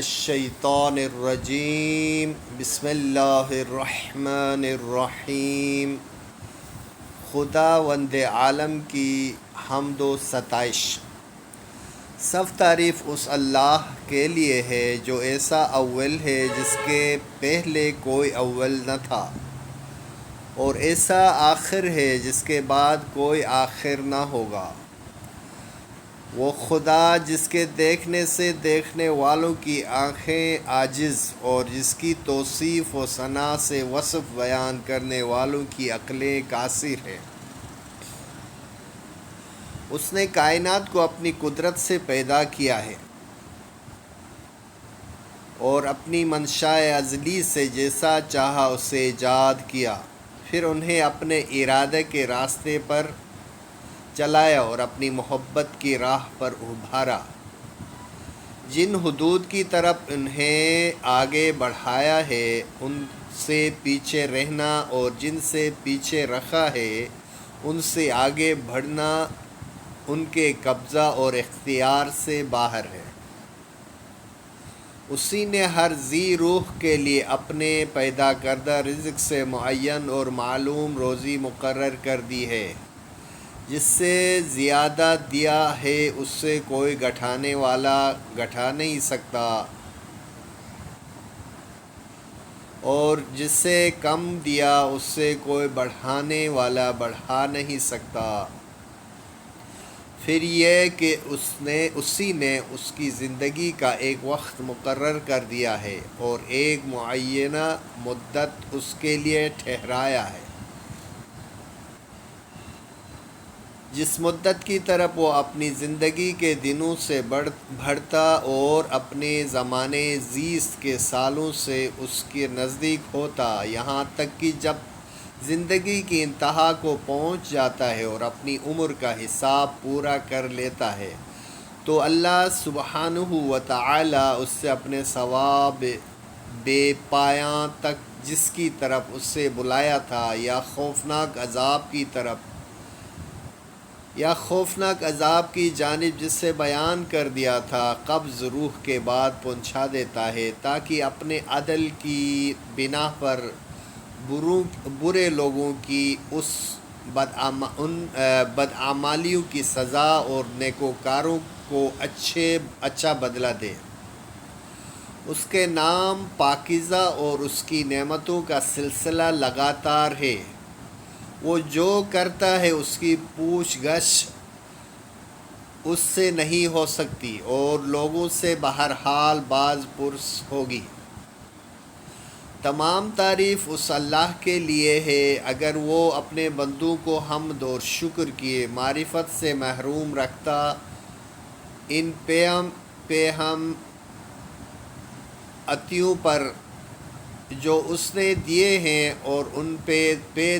الشیطان الرجیم بسم اللہ الرحمن الرحیم۔ خداوند عالم کی حمد و ستائش۔ سب تعریف اس اللہ کے لیے ہے جو ایسا اول ہے جس کے پہلے کوئی اول نہ تھا، اور ایسا آخر ہے جس کے بعد کوئی آخر نہ ہوگا۔ وہ خدا جس کے دیکھنے سے دیکھنے والوں کی آنکھیں عاجز اور جس کی توصیف و ثنا سے وصف بیان کرنے والوں کی عقلیں قاصر ہیں۔ اس نے کائنات کو اپنی قدرت سے پیدا کیا ہے اور اپنی منشاء ازلی سے جیسا چاہا اسے ایجاد کیا، پھر انہیں اپنے ارادے کے راستے پر چلایا اور اپنی محبت کی راہ پر ابھارا۔ جن حدود کی طرف انہیں آگے بڑھایا ہے ان سے پیچھے رہنا، اور جن سے پیچھے رکھا ہے ان سے آگے بڑھنا ان کے قبضہ اور اختیار سے باہر ہے۔ اسی نے ہر ذی روح کے لیے اپنے پیدا کردہ رزق سے معین اور معلوم روزی مقرر کر دی ہے۔ جس سے زیادہ دیا ہے اس سے کوئی گھٹانے والا گھٹا نہیں سکتا، اور جس سے کم دیا اس سے کوئی بڑھانے والا بڑھا نہیں سکتا۔ پھر یہ کہ اسی نے اس کی زندگی کا ایک وقت مقرر کر دیا ہے اور ایک معینہ مدت اس کے لیے ٹھہرایا ہے، جس مدت کی طرف وہ اپنی زندگی کے دنوں سے بڑھتا اور اپنے زمانے زیست کے سالوں سے اس کے نزدیک ہوتا، یہاں تک کہ جب زندگی کی انتہا کو پہنچ جاتا ہے اور اپنی عمر کا حساب پورا کر لیتا ہے، تو اللہ سبحانہ و تعالی اس سے اپنے ثواب بے پایاں تک جس کی طرف اس سے بلایا تھا، یا خوفناک عذاب کی جانب جس سے بیان کر دیا تھا، قبض روح کے بعد پہنچا دیتا ہے، تاکہ اپنے عدل کی بنا پر برے لوگوں کی اس بدعمالیوں کی سزا اور نیکوکاروں کو اچھا بدلہ دے۔ اس کے نام پاکیزہ اور اس کی نعمتوں کا سلسلہ لگاتار ہے۔ وہ جو کرتا ہے اس کی پوچھ گچھ اس سے نہیں ہو سکتی، اور لوگوں سے بہرحال باز پرس ہوگی۔ تمام تعریف اس اللہ کے لیے ہے، اگر وہ اپنے بندوں کو حمد اور شکر کی معرفت سے محروم رکھتا، ان پیہم عطیوں پر جو اس نے دیے ہیں، اور ان پہ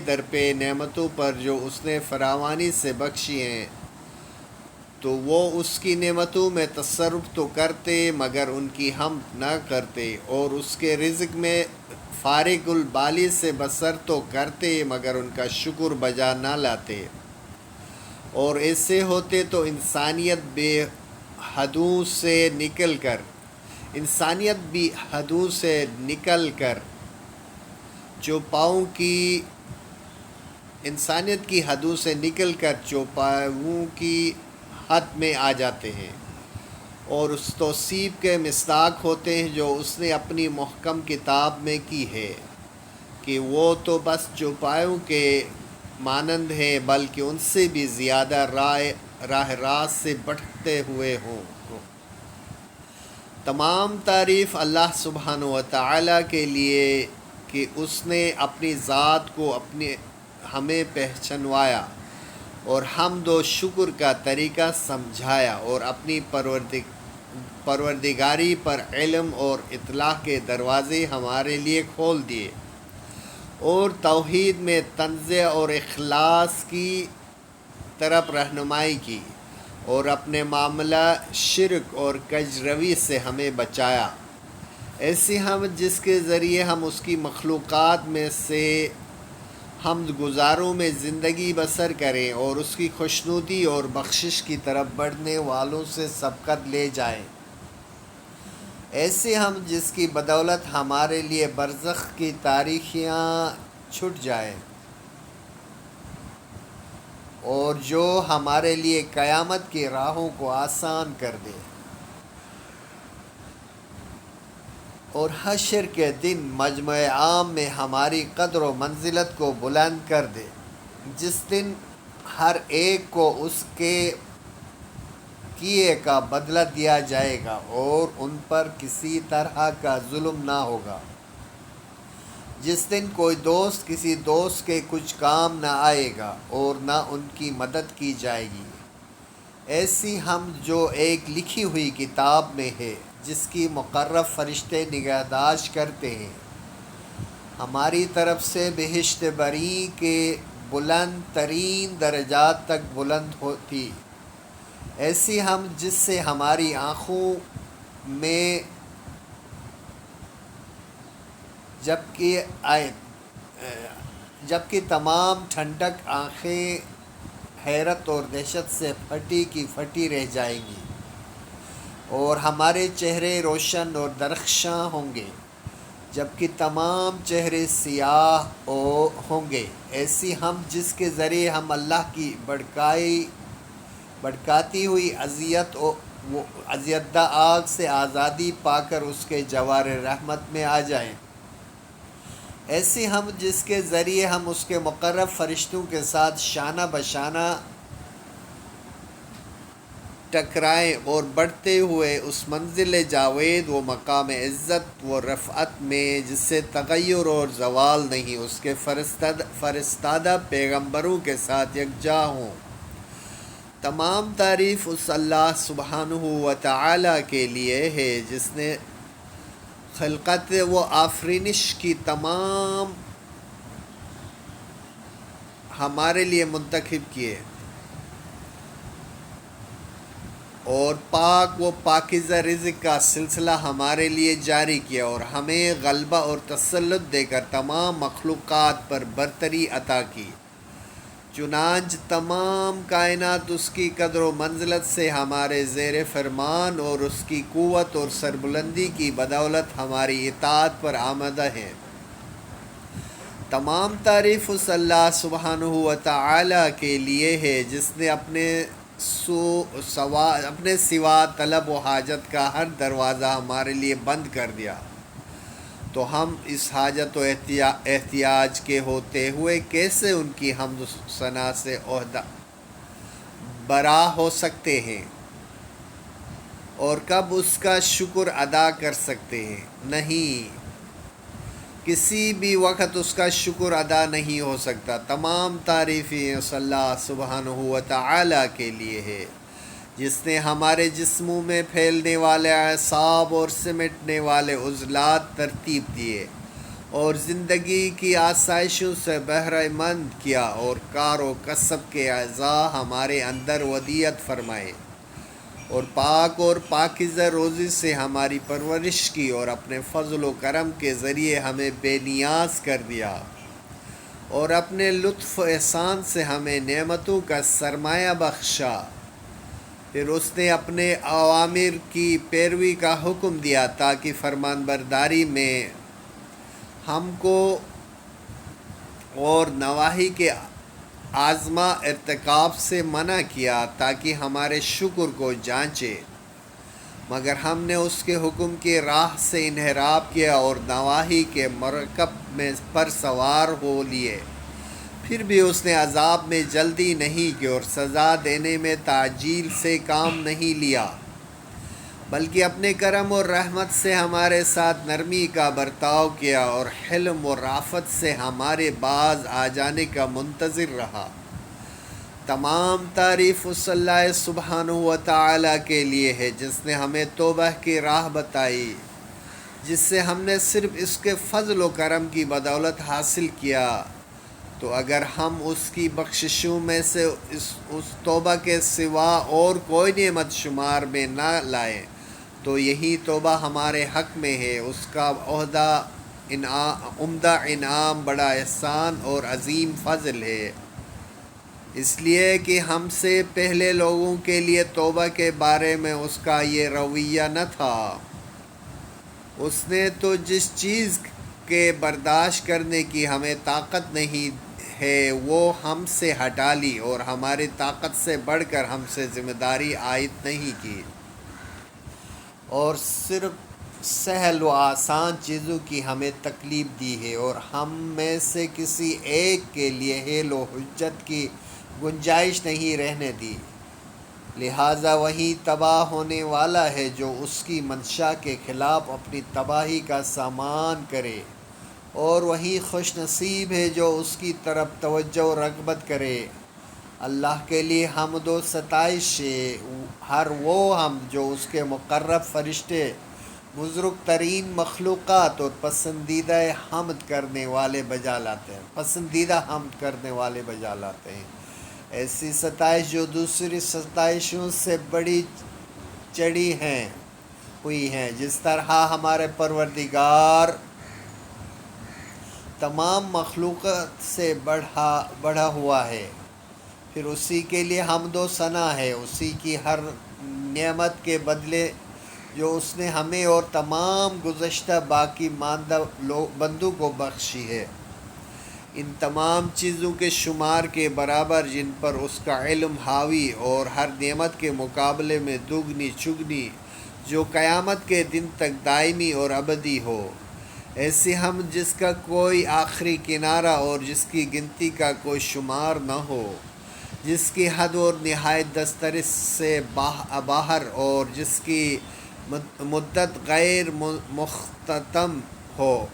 در پہ نعمتوں پر جو اس نے فراوانی سے بخشی ہیں، تو وہ اس کی نعمتوں میں تصرف تو کرتے مگر ان کی حمد نہ کرتے، اور اس کے رزق میں فارغ البالی سے بسر تو کرتے مگر ان کا شکر بجا نہ لاتے، اور ایسے ہوتے تو انسانیت بھی حدوں سے نکل کر چوپاؤں کی حد میں آ جاتے ہیں، اور اس توصیف کے مصداق ہوتے ہیں جو اس نے اپنی محکم کتاب میں کی ہے، کہ وہ تو بس چوپایوں کے مانند ہیں بلکہ ان سے بھی زیادہ راہ راست سے بھٹکتے ہوئے ہوں۔ تمام تعریف اللہ سبحانہ و تعالی کے لیے کہ اس نے اپنی ذات کو ہمیں پہچنوایا اور حمد و شکر کا طریقہ سمجھایا، اور اپنی پروردگاری پر علم اور اطلاع کے دروازے ہمارے لیے کھول دیے، اور توحید میں تنزیہ اور اخلاص کی طرف رہنمائی کی، اور اپنے معاملہ شرک اور کج روی سے ہمیں بچایا۔ ایسی حمد جس کے ذریعے ہم اس کی مخلوقات میں سے حمد گزاروں میں زندگی بسر کریں، اور اس کی خوشنودی اور بخشش کی طرف بڑھنے والوں سے سبقت لے جائیں۔ ایسے ہم جس کی بدولت ہمارے لیے برزخ کی تاریخیاں چھٹ جائیں اور جو ہمارے لیے قیامت کی راہوں کو آسان کر دے، اور حشر کے دن مجمع عام میں ہماری قدر و منزلت کو بلند کر دے، جس دن ہر ایک کو اس کے کیے کا بدلہ دیا جائے گا اور ان پر کسی طرح کا ظلم نہ ہوگا، جس دن کوئی دوست کسی دوست کے کچھ کام نہ آئے گا اور نہ ان کی مدد کی جائے گی۔ ایسی ہم جو ایک لکھی ہوئی کتاب میں ہے جس کی مقرب فرشتے نگہداشت کرتے ہیں، ہماری طرف سے بہشت بری کے بلند ترین درجات تک بلند ہوتی، ایسی ہم جس سے ہماری آنکھوں میں جبکہ تمام ٹھنڈک آنکھیں حیرت اور دہشت سے پھٹی کی پھٹی رہ جائیں گی، اور ہمارے چہرے روشن اور درخشاں ہوں گے جبکہ تمام چہرے سیاہ ہوں گے۔ ایسی ہم جس کے ذریعے ہم اللہ کی بھڑکاتی ہوئی اذیت دہ آگ سے آزادی پا کر اس کے جوار رحمت میں آ جائیں۔ ایسی ہم جس کے ذریعے ہم اس کے مقرب فرشتوں کے ساتھ شانہ بشانہ ٹکرائیں اور بڑھتے ہوئے اس منزل جاوید و مقام عزت و رفعت میں جس سے تغیر اور زوال نہیں، اس کے فرستادہ پیغمبروں کے ساتھ یکجا ہوں۔ تمام تعریف اس اللہ سبحانہ و تعالی کے لیے ہے جس نے خلقت و آفرینش کی تمام ہمارے لیے منتخب کیے اور پاک و پاکیزہ رزق کا سلسلہ ہمارے لیے جاری کیا، اور ہمیں غلبہ اور تسلط دے کر تمام مخلوقات پر برتری عطا کی۔ چنانچہ تمام کائنات اس کی قدر و منزلت سے ہمارے زیر فرمان اور اس کی قوت اور سربلندی کی بدولت ہماری اطاعت پر آمادہ ہیں۔ تمام تعریف اس اللہ سبحانہ و تعالی کے لیے ہے جس نے اپنے سوا طلب و حاجت کا ہر دروازہ ہمارے لیے بند کر دیا، تو ہم اس حاجت و احتیاج کے ہوتے ہوئے کیسے ان کی حمد و ثنا سے عہدہ برا ہو سکتے ہیں، اور کب اس کا شکر ادا کر سکتے ہیں؟ نہیں، کسی بھی وقت اس کا شکر ادا نہیں ہو سکتا۔ تمام تعریفیں اس اللہ سبحانہ و تعالی کے لیے ہے جس نے ہمارے جسموں میں پھیلنے والے اعصاب اور سمٹنے والے عضلات ترتیب دیے اور زندگی کی آسائشوں سے بہرہ مند کیا، اور کار و کسب کے اعضاء ہمارے اندر ودیعت فرمائے، اور پاک اور پاکیزہ روزی سے ہماری پرورش کی، اور اپنے فضل و کرم کے ذریعے ہمیں بے نیاز کر دیا، اور اپنے لطف و احسان سے ہمیں نعمتوں کا سرمایہ بخشا۔ پھر اس نے اپنے اوامر کی پیروی کا حکم دیا تاکہ فرمان برداری میں ہم کو اور نواہی کے عازمہ ارتکاب سے منع کیا تاکہ ہمارے شکر کو جانچے، مگر ہم نے اس کے حکم کی راہ سے انحراف کیا اور نواہی کے مرکب میں پر سوار ہو لیے۔ پھر بھی اس نے عذاب میں جلدی نہیں کی اور سزا دینے میں تعجیل سے کام نہیں لیا، بلکہ اپنے کرم اور رحمت سے ہمارے ساتھ نرمی کا برتاؤ کیا اور حلم و رافت سے ہمارے باز آ جانے کا منتظر رہا۔ تمام تعریف اس اللہ سبحانہ و تعالی کے لیے ہے جس نے ہمیں توبہ کی راہ بتائی، جس سے ہم نے صرف اس کے فضل و کرم کی بدولت حاصل کیا، تو اگر ہم اس کی بخششوں میں سے اس توبہ کے سوا اور کوئی نعمت شمار میں نہ لائیں تو یہی توبہ ہمارے حق میں ہے۔ اس کا عمدہ انعام بڑا احسان اور عظیم فضل ہے، اس لیے کہ ہم سے پہلے لوگوں کے لیے توبہ کے بارے میں اس کا یہ رویہ نہ تھا۔ اس نے تو جس چیز کے برداشت کرنے کی ہمیں طاقت نہیں ہے وہ ہم سے ہٹا لی اور ہماری طاقت سے بڑھ کر ہم سے ذمہ داری عائد نہیں کی، اور صرف سہل و آسان چیزوں کی ہمیں تکلیف دی ہے، اور ہم میں سے کسی ایک کے لیے حیل و حجت کی گنجائش نہیں رہنے دی، لہٰذا وہی تباہ ہونے والا ہے جو اس کی منشا کے خلاف اپنی تباہی کا سامان کرے، اور وہی خوش نصیب ہے جو اس کی طرف توجہ و رغبت کرے۔ اللہ کے لیے حمد و ستائش ہے، ہر وہ حمد جو اس کے مقرب فرشتے، بزرگ ترین مخلوقات اور پسندیدہ حمد کرنے والے بجا لاتے ہیں، ایسی ستائش جو دوسری ستائشوں سے بڑی چڑھی ہوئی ہیں، جس طرح ہمارے پروردگار تمام مخلوقات سے بڑھا ہوا ہے، پھر اسی کے لیے حمد و ثنا ہے، اسی کی ہر نعمت کے بدلے جو اس نے ہمیں اور تمام گزشتہ باقی ماندہ بندوں کو بخشی ہے، ان تمام چیزوں کے شمار کے برابر جن پر اس کا علم حاوی، اور ہر نعمت کے مقابلے میں دگنی چگنی جو قیامت کے دن تک دائمی اور ابدی ہو، ایسی ہم جس کا کوئی آخری کنارہ اور جس کی گنتی کا کوئی شمار نہ ہو، جس کی حد اور نہایت دسترس سے باہر اور جس کی مدت غیر مختتم ہو،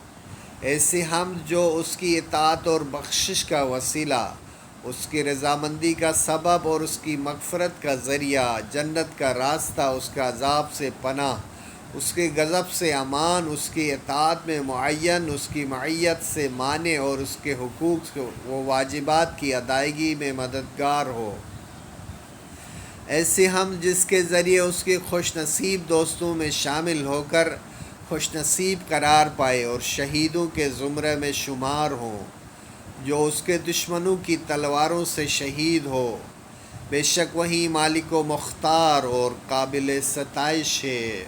ایسی حمد جو اس کی اطاعت اور بخشش کا وسیلہ، اس کی رضامندی کا سبب اور اس کی مغفرت کا ذریعہ، جنت کا راستہ، اس کا عذاب سے پناہ، اس کے غضب سے امان، اس کی اطاعت میں معین، اس کی معیت سے مانع اور اس کے حقوق و واجبات کی ادائیگی میں مددگار ہو، ایسی ہم جس کے ذریعے اس کے خوش نصیب دوستوں میں شامل ہو کر خوش نصیب قرار پائے اور شہیدوں کے زمرے میں شمار ہوں، جو اس کے دشمنوں کی تلواروں سے شہید ہو، بے شک وہی مالک و مختار اور قابل ستائش ہے۔